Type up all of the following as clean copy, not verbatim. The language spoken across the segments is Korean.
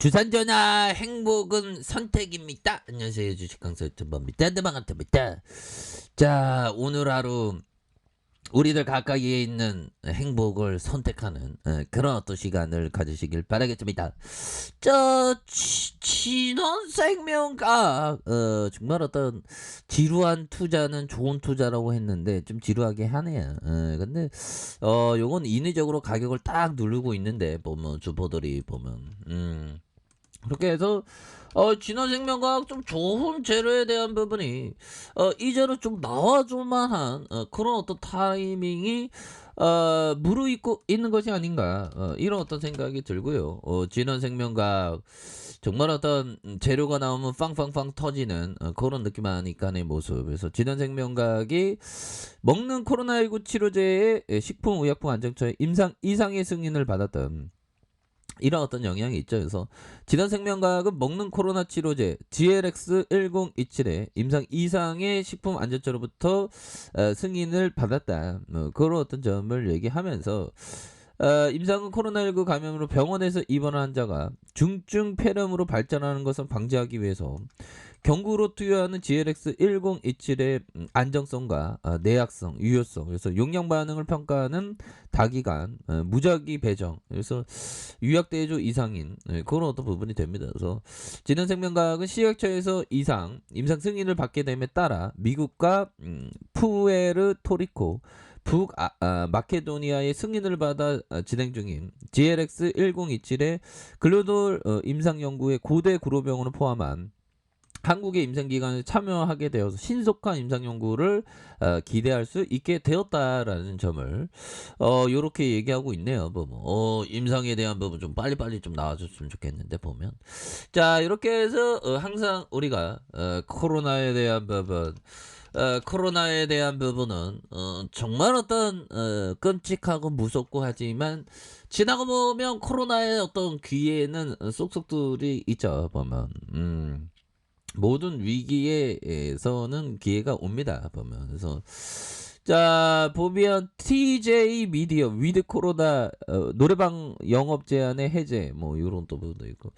주산 전화 행복은 선택입니다. 안녕하세요. 주식 강사 유튜버입니다. 반갑습니다. 자, 오늘 하루 우리들 가까이에 있는 행복을 선택하는 그런 어떤 시간을 가지시길 바라겠습니다. 진원생명과학 정말 어떤 지루한 투자는 좋은 투자라고 했는데 좀 지루하게 하네요. 근데 요건 인위적으로 가격을 딱 누르고 있는데 보면 주포들이 보면 그렇게 해서 진화생명과학 좀 좋은 재료에 대한 부분이 이제는 좀 나와줄 만한 그런 어떤 타이밍이 무르익고 있는 것이 아닌가 이런 어떤 생각이 들고요. 진화생명과학 정말 어떤 재료가 나오면 빵빵빵 터지는 그런 느낌 아니까의 모습. 그래서 진화생명과학이 먹는 코로나19 치료제의 식품의약품 안정처의 임상 이상의 승인을 받았던 이런 어떤 영향이 있죠. 그래서 진원생명과학은 먹는 코로나 치료제 GLX1027의 임상 이상의 식품 안전처로부터 승인을 받았다. 그런 어떤 점을 얘기하면서 임상은 코로나19 감염으로 병원에서 입원한 환자가 중증 폐렴으로 발전하는 것을 방지하기 위해서 경구로 투여하는 GLX1027의 안정성과 내약성, 유효성, 그래서 용량 반응을 평가하는 다기관, 무작위 배정, 그래서 유약대조 이상인 그런 어떤 부분이 됩니다. 그래서 진원생명과학은 식약처에서 임상 승인을 받게 됨에 따라 미국과 푸에르토리코, 마케도니아의 승인을 받아 진행 중인 GLX1027의 글로벌 임상 연구의 고대 구로병원을 포함한 한국의 임상기관에 참여하게 되어서 신속한 임상 연구를 기대할 수 있게 되었다라는 점을 요렇게 얘기하고 있네요. 임상에 대한 부분 좀 빨리빨리 좀 나와줬으면 좋겠는데 보면 자 이렇게 해서 항상 우리가 코로나에 대한 부분 코로나에 대한 부분은 정말 어떤 끔찍하고 무섭고 하지만 지나고 보면 코로나의 어떤 귀에는 쏙쏙들이 있죠 보면 모든 위기에서는 기회가 옵니다 보면. 그래서 자 보면 TJ 미디어 위드 코로나 노래방 영업 제한의 해제 뭐 이런 또 부분도 있고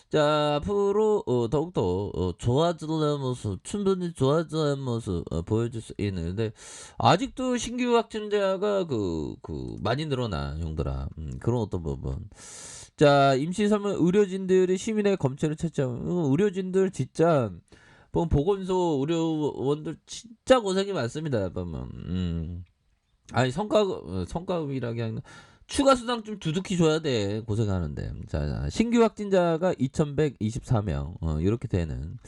자 앞으로 더욱더 좋아지는 모습 충분히 좋아지는 모습 보여줄 수 있는데 아직도 신규 확진자가 많이 늘어나 형들아 그런 어떤 부분 자 임시설문 의료진들이 시민의 검체를 채점 의료진들 진짜 보건소 의료원들 진짜 고생이 많습니다 보면 아니 성과급이라기 하는 추가 수당 좀 두둑히 줘야 돼 고생하는데 자 신규 확진자가 2124명 이렇게 되는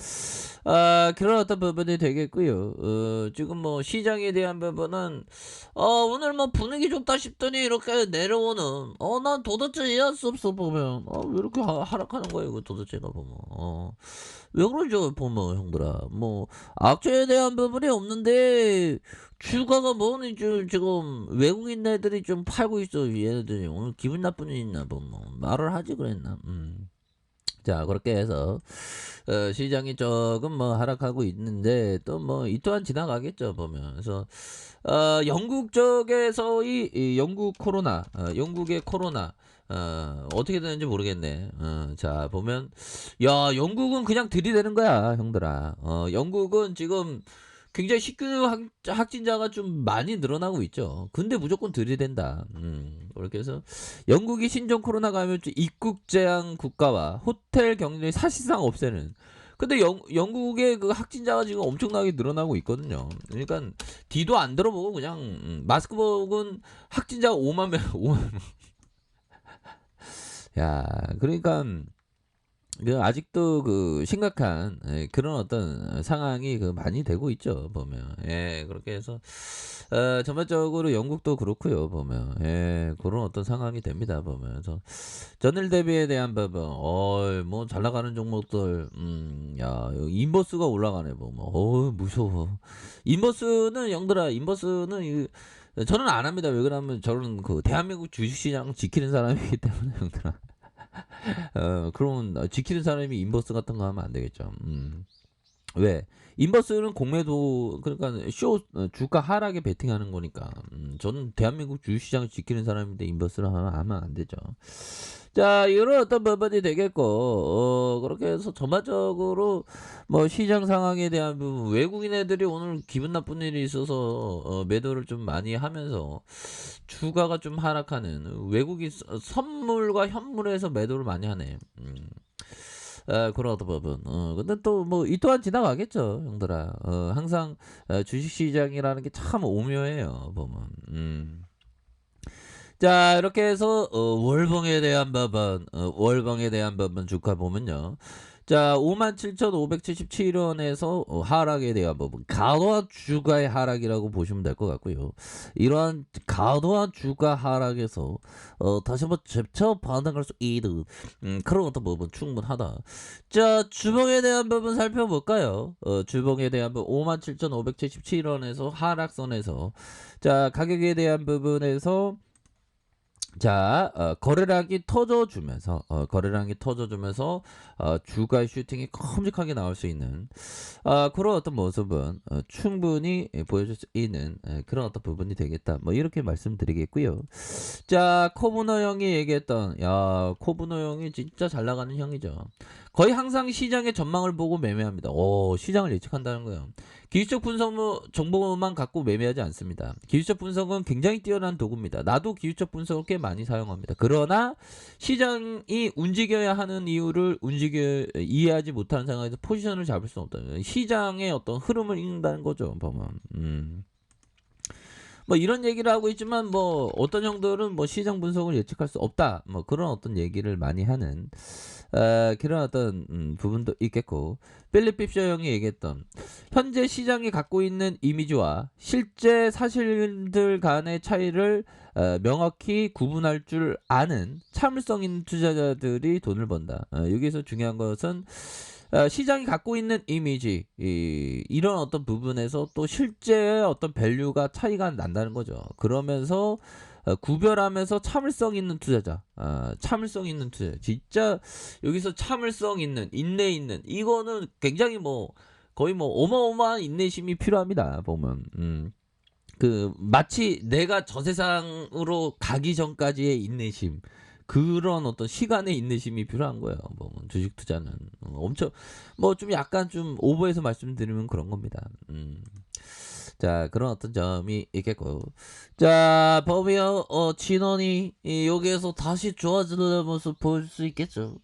그런 어떤 부분이 되겠고요 지금 뭐 시장에 대한 부분은 오늘 뭐 분위기 좋다 싶더니 이렇게 내려오는 난 도대체 이해할 수 없어 보면 왜 이렇게 하락하는 거야 이거 도대체가 보면 왜 그러죠 보면 형들아 뭐 악재에 대한 부분이 없는데 주가가 뭐니 지금 외국인 애들이 좀 팔고 있어 얘네들이 오늘 기분 나쁜 일 있나 뭐 말을 하지 그랬나 자 그렇게 해서 시장이 조금 뭐 하락하고 있는데 또 뭐 이 또한 지나가겠죠 보면 그래서 영국 쪽에서의 이 영국 코로나 영국의 코로나 어떻게 되는지 모르겠네 자 보면 야 영국은 그냥 들이대는 거야 형들아 영국은 지금 굉장히 신규 확진자가 좀 많이 늘어나고 있죠. 근데 무조건 들이댄다. 그렇게 해서 영국이 신종 코로나 감염증 입국 제한 국가와 호텔 격리를 사실상 없애는. 근데 영국의 그 확진자가 지금 엄청나게 늘어나고 있거든요. 그러니까 뒤도 안 들어보고 그냥 마스크 벗은 확진자가 5만 명, 5만 명. 야, 그러니까 아직도 심각한 그런 어떤 상황이 많이 되고 있죠 보면 그렇게 해서 전반적으로 영국도 그렇고요 보면 그런 어떤 상황이 됩니다 보면서 전일 대비에 대한 부분 뭐 잘 나가는 종목들 야 인버스가 올라가네 보면 무서워 인버스는 영들아 인버스는 저는 안 합니다 왜 그러면 저는 대한민국 주식시장 지키는 사람이기 때문에 영들아 그러면 지키는 사람이 인버스 같은 거 하면 안 되겠죠. 왜? 인버스는 공매도 그러니까 주가 하락에 베팅하는 거니까. 저는 대한민국 주식시장을 지키는 사람인데 인버스를 하면 안 되죠. 자 요런 어떤 부분이 되겠고 그렇게 해서 전반적으로 뭐 시장 상황에 대한 부분 외국인 애들이 오늘 기분 나쁜 일이 있어서 매도를 좀 많이 하면서 주가가 좀 하락하는 외국인 선물과 현물에서 매도를 많이 하네. 그런 어떤 부분. 근데 또 뭐 이 또한 지나가겠죠, 형들아. 항상 주식 시장이라는 게 참 오묘해요, 보면. 자, 이렇게 해서 월봉에 대한 부분, 월봉에 대한 부분 주가 보면요. 자, 57,577원에서 하락에 대한 부분, 과도한 주가의 하락이라고 보시면 될 것 같고요. 이러한 과도한 주가 하락에서 다시 한번 재차 반등할 수 있는 그런 어떤 부분 충분하다. 자, 주봉에 대한 부분 살펴볼까요? 주봉에 대한 부분 57,577원에서 하락선에서 자, 가격에 대한 부분에서 자, 거래량이 터져주면서 거래량이 터져주면서 주가의 슈팅이 큼직하게 나올 수 있는 그런 어떤 모습은 충분히 보여줄 수 있는 그런 어떤 부분이 되겠다. 뭐 이렇게 말씀드리겠고요. 자, 코브너 형이 얘기했던 야, 코브너 형이 진짜 잘 나가는 형이죠. 거의 항상 시장의 전망을 보고 매매합니다. 시장을 예측한다는 거예요. 기술적 분석 정보만 갖고 매매하지 않습니다. 기술적 분석은 굉장히 뛰어난 도구입니다. 나도 기술적 분석을 꽤 많이 사용합니다. 그러나 시장이 움직여야 하는 이유를 이해하지 못하는 상황에서 포지션을 잡을 수는 없다. 시장의 어떤 흐름을 읽는다는 거죠. 보면. 뭐 이런 얘기를 하고 있지만 뭐 어떤 형들은 뭐 시장 분석을 예측할 수 없다. 뭐 그런 어떤 얘기를 많이 하는 그런 어떤 부분도 있겠고 필립 빕셔 형이 얘기했던 현재 시장이 갖고 있는 이미지와 실제 사실들 간의 차이를 명확히 구분할 줄 아는 참을성 있는 투자자들이 돈을 번다. 여기서 중요한 것은 시장이 갖고 있는 이미지 이런 어떤 부분에서 또 실제 어떤 밸류가 차이가 난다는 거죠. 그러면서 구별하면서 참을성 있는 투자자, 참을성 있는 투자자, 진짜 여기서 참을성 있는, 인내 있는 이거는 굉장히 뭐 거의 뭐 어마어마한 인내심이 필요합니다. 보면. 그 마치 내가 저 세상으로 가기 전까지의 인내심 그런 어떤 시간의 인내심이 필요한 거예요. 뭐 주식 투자는 엄청 뭐 좀 약간 좀 오버해서 말씀드리면 그런 겁니다. 자, 그런 어떤 점이 있겠고. 자, 범위어 진원이 여기에서 다시 좋아지는 모습 보일 수 있겠죠.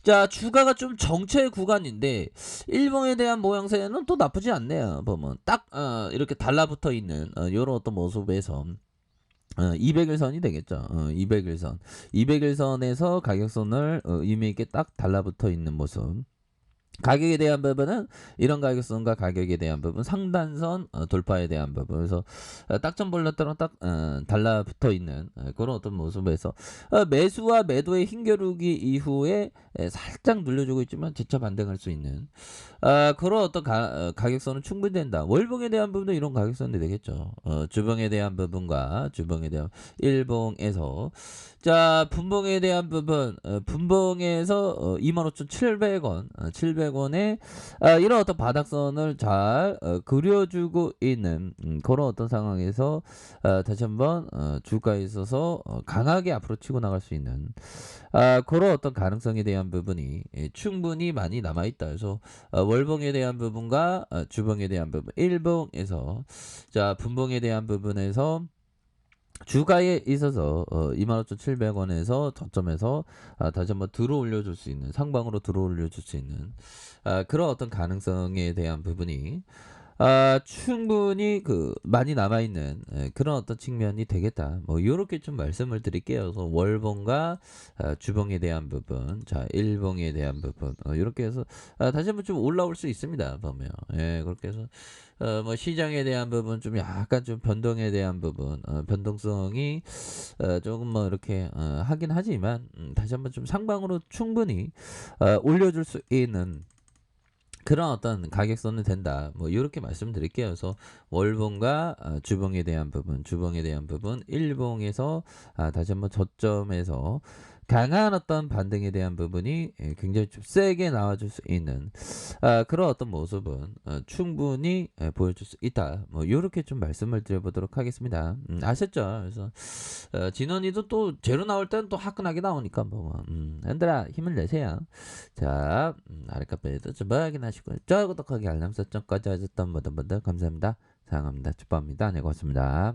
자, 주가가 좀 정체 구간인데 일봉에 대한 모양새는 또 나쁘지 않네요. 보면 딱 이렇게 달라붙어 있는 이런 어떤 모습에서 200일선이 되겠죠. 200일선. 200일선에서 가격선을 의미 있게 딱 달라붙어 있는 모습. 가격에 대한 부분은 이런 가격선과 가격에 대한 부분 상단선 돌파에 대한 부분 그래서 딱점볼렸다랑 딱 달라붙어 있는 그런 어떤 모습에서 매수와 매도의 힘겨루기 이후에 살짝 눌려주고 있지만 재차 반등할 수 있는 그런 어떤 가격선은 충분히 된다. 월봉에 대한 부분도 이런 가격선이 되겠죠. 주봉에 대한 부분과 주봉에 대한 일봉에서 자, 분봉에 대한 부분, 분봉에서 25,700원, 700원에 이런 어떤 바닥선을 잘 그려주고 있는 그런 어떤 상황에서 다시 한번 주가에 있어서 강하게 앞으로 치고 나갈 수 있는 그런 어떤 가능성에 대한 부분이 충분히 많이 남아있다. 그래서 월봉에 대한 부분과 주봉에 대한 부분, 일봉에서 자, 분봉에 대한 부분에서 주가에 있어서 25,700원에서 저점에서 다시 한번 들어 올려줄 수 있는 상방으로 들어 올려줄 수 있는 그런 어떤 가능성에 대한 부분이 충분히 많이 남아있는 그런 어떤 측면이 되겠다. 뭐 요렇게 좀 말씀을 드릴게요. 그래서 월봉과 주봉에 대한 부분, 자 일봉에 대한 부분 요렇게 해서 다시 한번 좀 올라올 수 있습니다. 보면 그렇게 해서 뭐 시장에 대한 부분 좀 약간 좀 변동에 대한 부분 변동성이 조금 뭐 이렇게 하긴 하지만 다시 한번 좀 상방으로 충분히 올려줄 수 있는 그런 어떤 가격선은 된다. 뭐 이렇게 말씀드릴게요. 그래서 월봉과 주봉에 대한 부분, 주봉에 대한 부분, 일봉에서 다시 한번 저점에서 강한 어떤 반등에 대한 부분이 굉장히 좀 세게 나와줄 수 있는 그런 어떤 모습은 충분히 보여줄 수 있다. 뭐 요렇게 좀 말씀을 드려보도록 하겠습니다. 아셨죠? 그래서 진원이도 또 제로 나올 때는 또 화끈하게 나오니까 뭐 얘들아 힘을 내세요. 자 아랫값에도 좀 확인하시고 좋아요 구독하기 알람 설정까지 하셨던 모든 분들 감사합니다. 사랑합니다. 축복합니다. 네 고맙습니다.